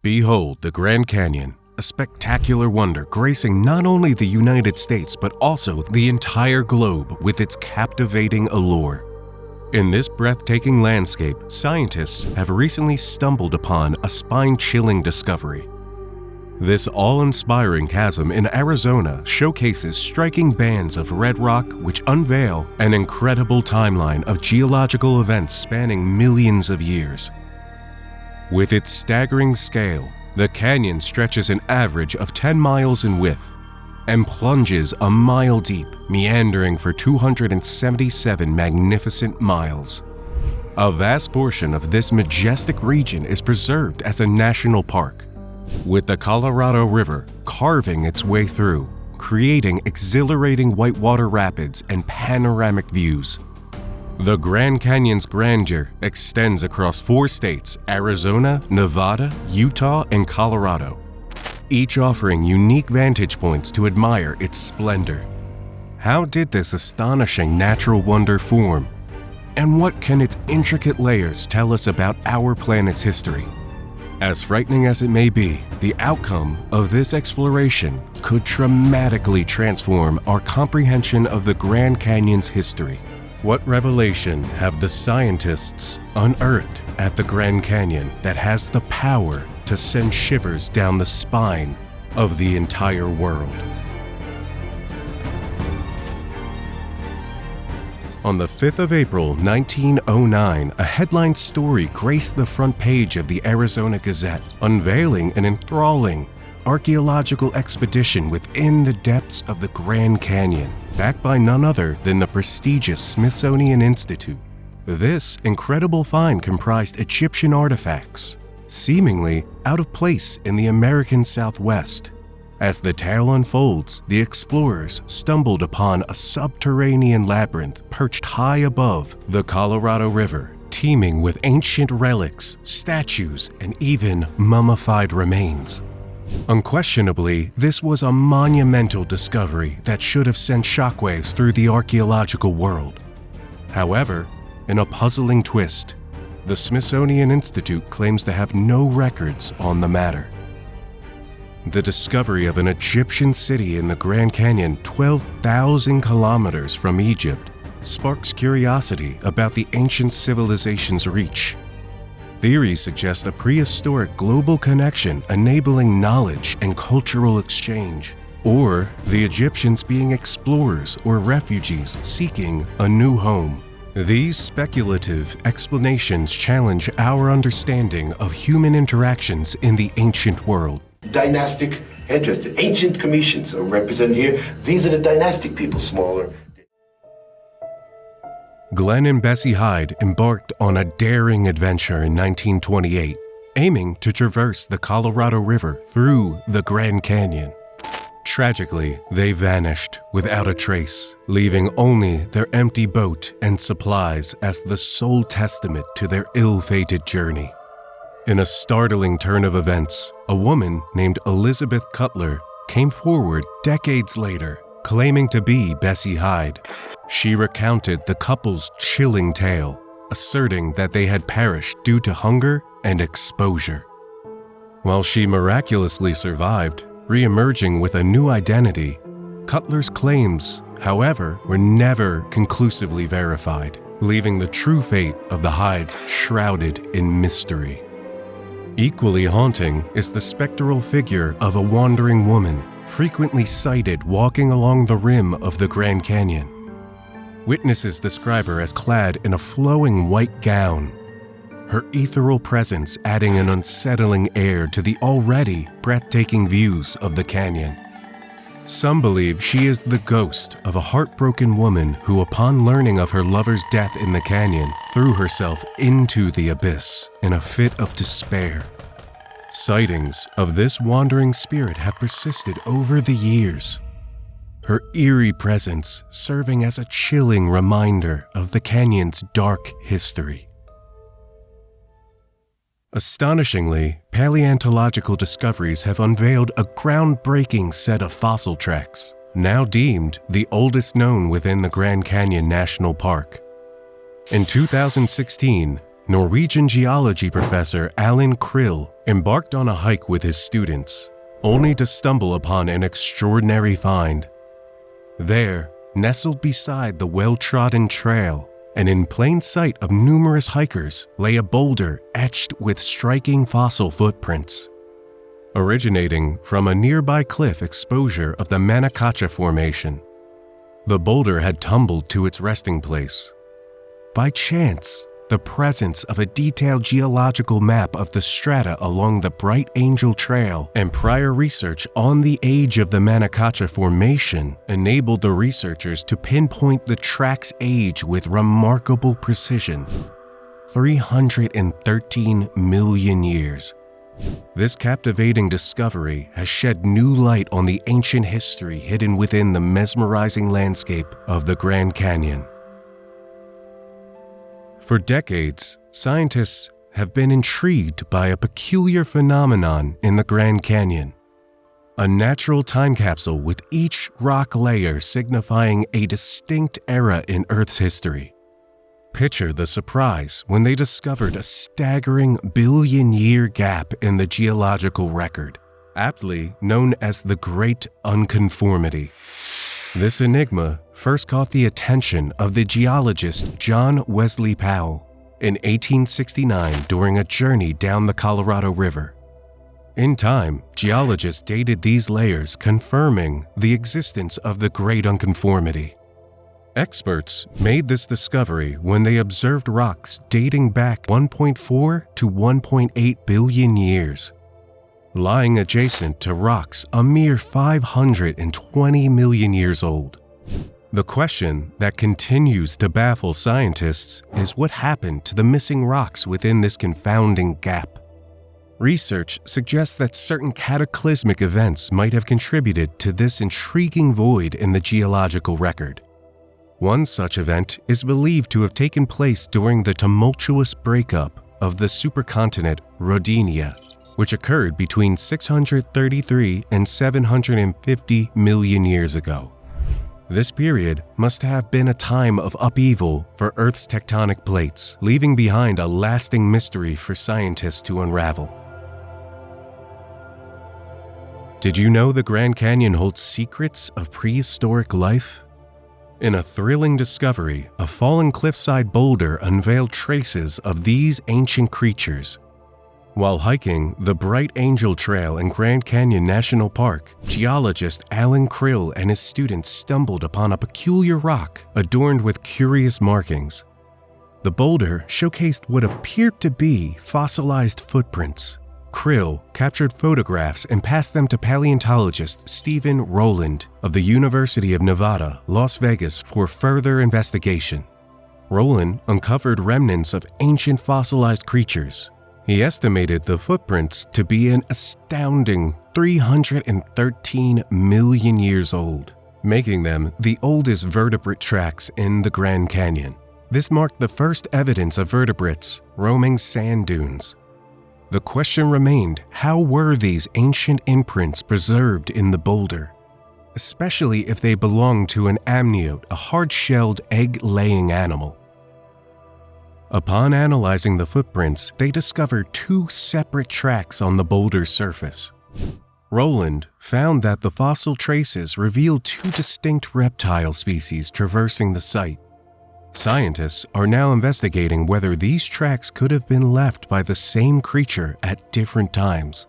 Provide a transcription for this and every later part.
Behold the Grand Canyon, a spectacular wonder gracing not only the United States but also the entire globe with its captivating allure. In this breathtaking landscape, scientists have recently stumbled upon a spine-chilling discovery. This awe-inspiring chasm in Arizona showcases striking bands of red rock which unveil an incredible timeline of geological events spanning millions of years. With its staggering scale, the canyon stretches an average of 10 miles in width and plunges a mile deep, meandering for 277 magnificent miles. A vast portion of this majestic region is preserved as a national park, with the Colorado River carving its way through, creating exhilarating whitewater rapids and panoramic views. The Grand Canyon's grandeur extends across 4 states: Arizona, Nevada, Utah, and Colorado, each offering unique vantage points to admire its splendor. How did this astonishing natural wonder form? And what can its intricate layers tell us about our planet's history? As frightening as it may be, the outcome of this exploration could dramatically transform our comprehension of the Grand Canyon's history. What revelation have the scientists unearthed at the Grand Canyon that has the power to send shivers down the spine of the entire world? On the 5th of April, 1909, a headline story graced the front page of the Arizona Gazette, unveiling an enthralling archaeological expedition within the depths of the Grand Canyon, backed by none other than the prestigious Smithsonian Institute. This incredible find comprised Egyptian artifacts, seemingly out of place in the American Southwest. As the tale unfolds, the explorers stumbled upon a subterranean labyrinth perched high above the Colorado River, teeming with ancient relics, statues, and even mummified remains. Unquestionably, this was a monumental discovery that should have sent shockwaves through the archaeological world. However, in a puzzling twist, the Smithsonian Institute claims to have no records on the matter. The discovery of an Egyptian city in the Grand Canyon 12,000 kilometers from Egypt sparks curiosity about the ancient civilization's reach. Theories suggest a prehistoric global connection enabling knowledge and cultural exchange, or the Egyptians being explorers or refugees seeking a new home. These speculative explanations challenge our understanding of human interactions in the ancient world. Dynastic headdress, ancient commissions are represented here. These are the dynastic people, smaller. Glenn and Bessie Hyde embarked on a daring adventure in 1928, aiming to traverse the Colorado River through the Grand Canyon. Tragically, they vanished without a trace, leaving only their empty boat and supplies as the sole testament to their ill-fated journey. In a startling turn of events, a woman named Elizabeth Cutler came forward decades later, claiming to be Bessie Hyde. She recounted the couple's chilling tale, asserting that they had perished due to hunger and exposure. While she miraculously survived, re-emerging with a new identity, Cutler's claims, however, were never conclusively verified, leaving the true fate of the Hydes shrouded in mystery. Equally haunting is the spectral figure of a wandering woman, frequently sighted walking along the rim of the Grand Canyon. Witnesses describe her as clad in a flowing white gown, her ethereal presence adding an unsettling air to the already breathtaking views of the canyon. Some believe she is the ghost of a heartbroken woman who, upon learning of her lover's death in the canyon, threw herself into the abyss in a fit of despair. Sightings of this wandering spirit have persisted over the years, her eerie presence serving as a chilling reminder of the canyon's dark history. Astonishingly, paleontological discoveries have unveiled a groundbreaking set of fossil tracks, now deemed the oldest known within the Grand Canyon National Park. In 2016, Norwegian geology professor Alan Krill embarked on a hike with his students, only to stumble upon an extraordinary find. There, nestled beside the well-trodden trail, and in plain sight of numerous hikers, lay a boulder etched with striking fossil footprints. Originating from a nearby cliff exposure of the Mongeon Formation, the boulder had tumbled to its resting place. By chance, the presence of a detailed geological map of the strata along the Bright Angel Trail and prior research on the age of the Mongeon Formation enabled the researchers to pinpoint the track's age with remarkable precision: 313 million years. This captivating discovery has shed new light on the ancient history hidden within the mesmerizing landscape of the Grand Canyon. For decades, scientists have been intrigued by a peculiar phenomenon in the Grand Canyon: a natural time capsule with each rock layer signifying a distinct era in Earth's history. Picture the surprise when they discovered a staggering billion-year gap in the geological record, aptly known as the Great Unconformity. This enigma first caught the attention of the geologist John Wesley Powell in 1869 during a journey down the Colorado River. In time, geologists dated these layers, confirming the existence of the Great Unconformity. Experts made this discovery when they observed rocks dating back 1.4 to 1.8 billion years, lying adjacent to rocks a mere 520 million years old. The question that continues to baffle scientists is what happened to the missing rocks within this confounding gap. Research suggests that certain cataclysmic events might have contributed to this intriguing void in the geological record. One such event is believed to have taken place during the tumultuous breakup of the supercontinent Rodinia, which occurred between 633 and 750 million years ago. This period must have been a time of upheaval for Earth's tectonic plates, leaving behind a lasting mystery for scientists to unravel. Did you know the Grand Canyon holds secrets of prehistoric life? In a thrilling discovery, a fallen cliffside boulder unveiled traces of these ancient creatures. While hiking the Bright Angel Trail in Grand Canyon National Park, geologist Alan Krill and his students stumbled upon a peculiar rock adorned with curious markings. The boulder showcased what appeared to be fossilized footprints. Krill captured photographs and passed them to paleontologist Stephen Rowland of the University of Nevada, Las Vegas for further investigation. Rowland uncovered remnants of ancient fossilized creatures. He estimated the footprints to be an astounding 313 million years old, making them the oldest vertebrate tracks in the Grand Canyon. This marked the first evidence of vertebrates roaming sand dunes. The question remained, how were these ancient imprints preserved in the boulder, especially if they belonged to an amniote, a hard-shelled egg-laying animal? Upon analyzing the footprints, they discovered two separate tracks on the boulder's surface. Rowland found that the fossil traces revealed two distinct reptile species traversing the site. Scientists are now investigating whether these tracks could have been left by the same creature at different times.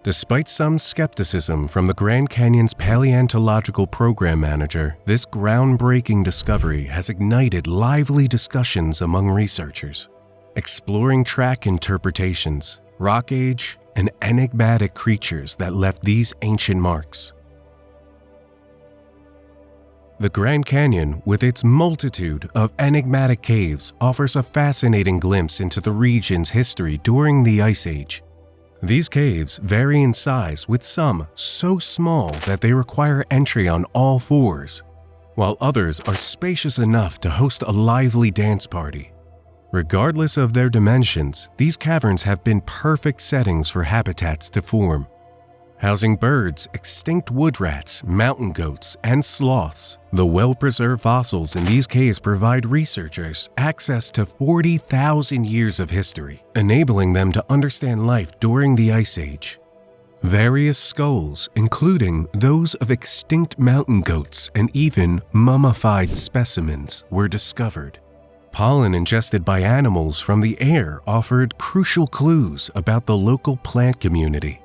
Despite some skepticism from the Grand Canyon's paleontological program manager, this groundbreaking discovery has ignited lively discussions among researchers, exploring track interpretations, rock age, and enigmatic creatures that left these ancient marks. The Grand Canyon, with its multitude of enigmatic caves, offers a fascinating glimpse into the region's history during the Ice Age. These caves vary in size, with some so small that they require entry on all fours, while others are spacious enough to host a lively dance party. Regardless of their dimensions, these caverns have been perfect settings for habitats to form. housing birds, extinct wood rats, mountain goats, and sloths. The well-preserved fossils in these caves provide researchers access to 40,000 years of history, enabling them to understand life during the Ice Age. Various skulls, including those of extinct mountain goats and even mummified specimens, were discovered. Pollen ingested by animals from the air offered crucial clues about the local plant community.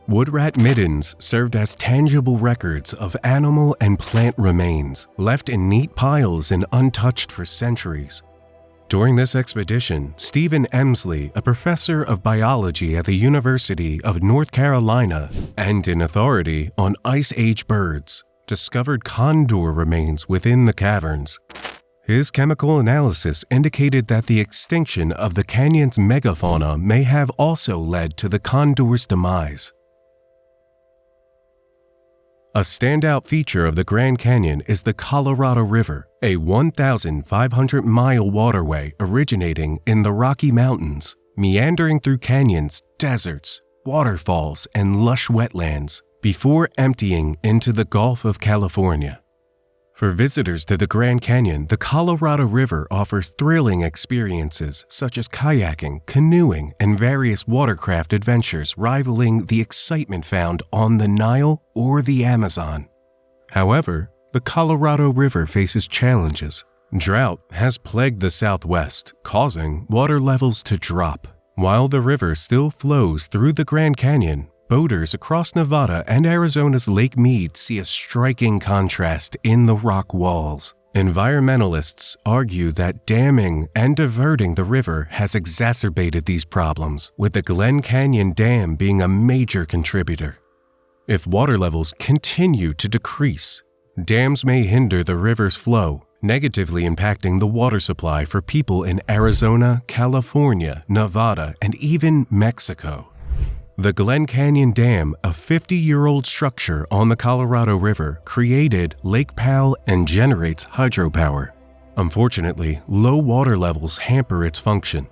Woodrat middens served as tangible records of animal and plant remains, left in neat piles and untouched for centuries. During this expedition, Stephen Emsley, a professor of biology at the University of North Carolina and an authority on Ice Age birds, discovered condor remains within the caverns. His chemical analysis indicated that the extinction of the canyon's megafauna may have also led to the condor's demise. A standout feature of the Grand Canyon is the Colorado River, a 1,500-mile waterway originating in the Rocky Mountains, meandering through canyons, deserts, waterfalls, and lush wetlands before emptying into the Gulf of California. For visitors to the Grand Canyon, the Colorado River offers thrilling experiences such as kayaking, canoeing, and various watercraft adventures rivaling the excitement found on the Nile or the Amazon. However, the Colorado River faces challenges. Drought has plagued the Southwest, causing water levels to drop. While the river still flows through the Grand Canyon, boaters across Nevada and Arizona's Lake Mead see a striking contrast in the rock walls. Environmentalists argue that damming and diverting the river has exacerbated these problems, with the Glen Canyon Dam being a major contributor. If water levels continue to decrease, dams may hinder the river's flow, negatively impacting the water supply for people in Arizona, California, Nevada, and even Mexico. The Glen Canyon Dam, a 50-year-old structure on the Colorado River, created Lake Powell and generates hydropower. Unfortunately, low water levels hamper its function.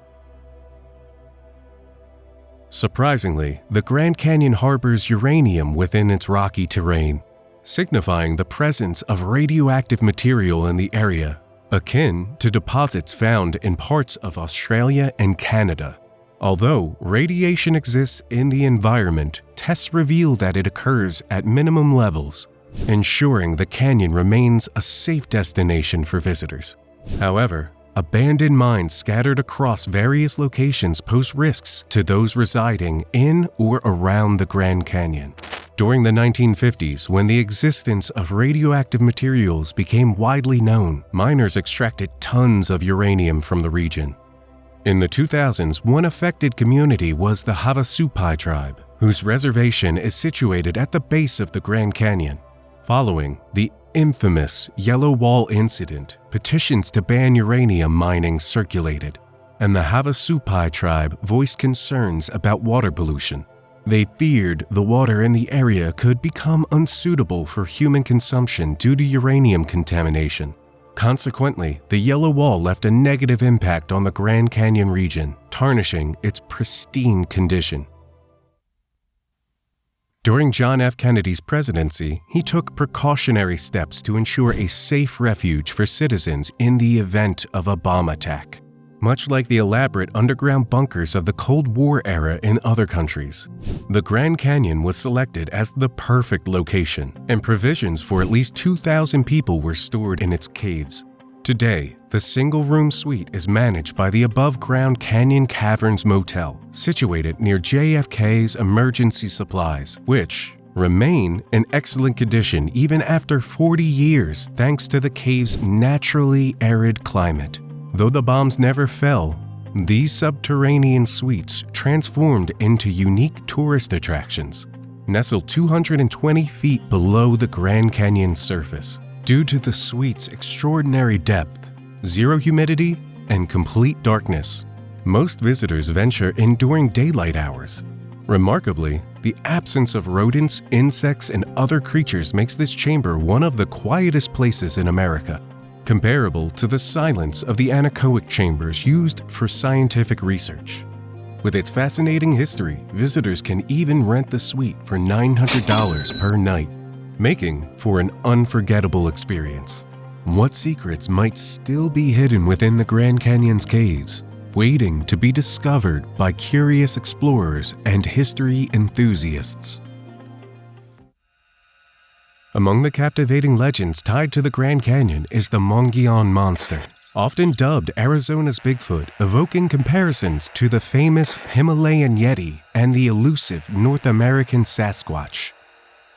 Surprisingly, the Grand Canyon harbors uranium within its rocky terrain, signifying the presence of radioactive material in the area, akin to deposits found in parts of Australia and Canada. Although radiation exists in the environment, tests reveal that it occurs at minimum levels, ensuring the canyon remains a safe destination for visitors. However, abandoned mines scattered across various locations pose risks to those residing in or around the Grand Canyon. During the 1950s, when the existence of radioactive materials became widely known, miners extracted tons of uranium from the region. In the 2000s, one affected community was the Havasupai tribe, whose reservation is situated at the base of the Grand Canyon. Following the infamous Yellow Wall incident, petitions to ban uranium mining circulated, and the Havasupai tribe voiced concerns about water pollution. They feared the water in the area could become unsuitable for human consumption due to uranium contamination. Consequently, the Yellow Wall left a negative impact on the Grand Canyon region, tarnishing its pristine condition. During John F. Kennedy's presidency, he took precautionary steps to ensure a safe refuge for citizens in the event of a bomb attack. Much like the elaborate underground bunkers of the Cold War era in other countries, the Grand Canyon was selected as the perfect location, and provisions for at least 2,000 people were stored in its caves. Today, the single-room suite is managed by the above-ground Canyon Caverns Motel, situated near JFK's emergency supplies, which remain in excellent condition even after 40 years thanks to the cave's naturally arid climate. Though the bombs never fell, these subterranean suites transformed into unique tourist attractions, nestled 220 feet below the Grand Canyon surface. Due to the suite's extraordinary depth, zero humidity, and complete darkness, most visitors venture in during daylight hours. Remarkably, the absence of rodents, insects, and other creatures makes this chamber one of the quietest places in America, comparable to the silence of the anechoic chambers used for scientific research. With its fascinating history, visitors can even rent the suite for $900 per night, making for an unforgettable experience. What secrets might still be hidden within the Grand Canyon's caves, waiting to be discovered by curious explorers and history enthusiasts? Among the captivating legends tied to the Grand Canyon is the Mongeon monster, often dubbed Arizona's Bigfoot, evoking comparisons to the famous Himalayan Yeti and the elusive North American Sasquatch.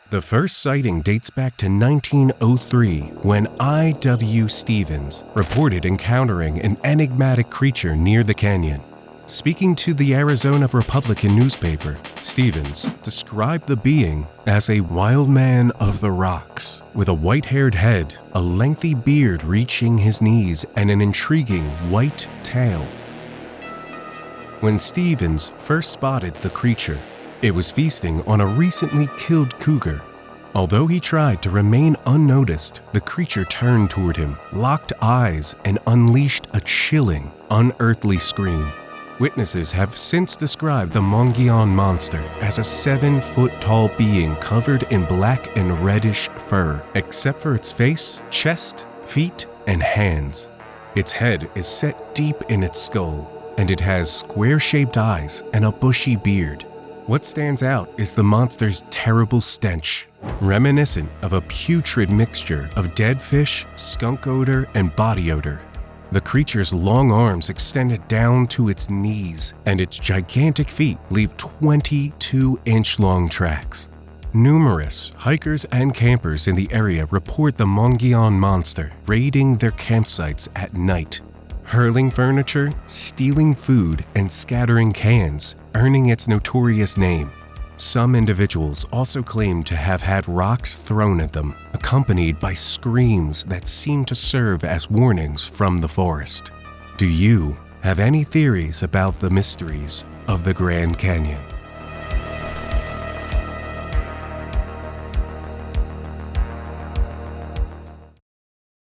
The first sighting dates back to 1903 when I.W. Stevens reported encountering an enigmatic creature near the canyon. Speaking to the Arizona Republican newspaper, Stevens described the being as a wild man of the rocks, with a white-haired head, a lengthy beard reaching his knees, and an intriguing white tail. When Stevens first spotted the creature, it was feasting on a recently killed cougar. Although he tried to remain unnoticed, the creature turned toward him, locked eyes, and unleashed a chilling, unearthly scream. Witnesses have since described the Mongeon monster as a 7-foot-tall being covered in black and reddish fur, except for its face, chest, feet, and hands. Its head is set deep in its skull, and it has square-shaped eyes and a bushy beard. What stands out is the monster's terrible stench, reminiscent of a putrid mixture of dead fish, skunk odor, and body odor. The creature's long arms extended down to its knees, and its gigantic feet leave 22-inch-long tracks. Numerous hikers and campers in the area report the Mongeon monster raiding their campsites at night, hurling furniture, stealing food, and scattering cans, earning its notorious name. Some individuals also claim to have had rocks thrown at them, accompanied by screams that seem to serve as warnings from the forest. Do you have any theories about the mysteries of the Grand Canyon?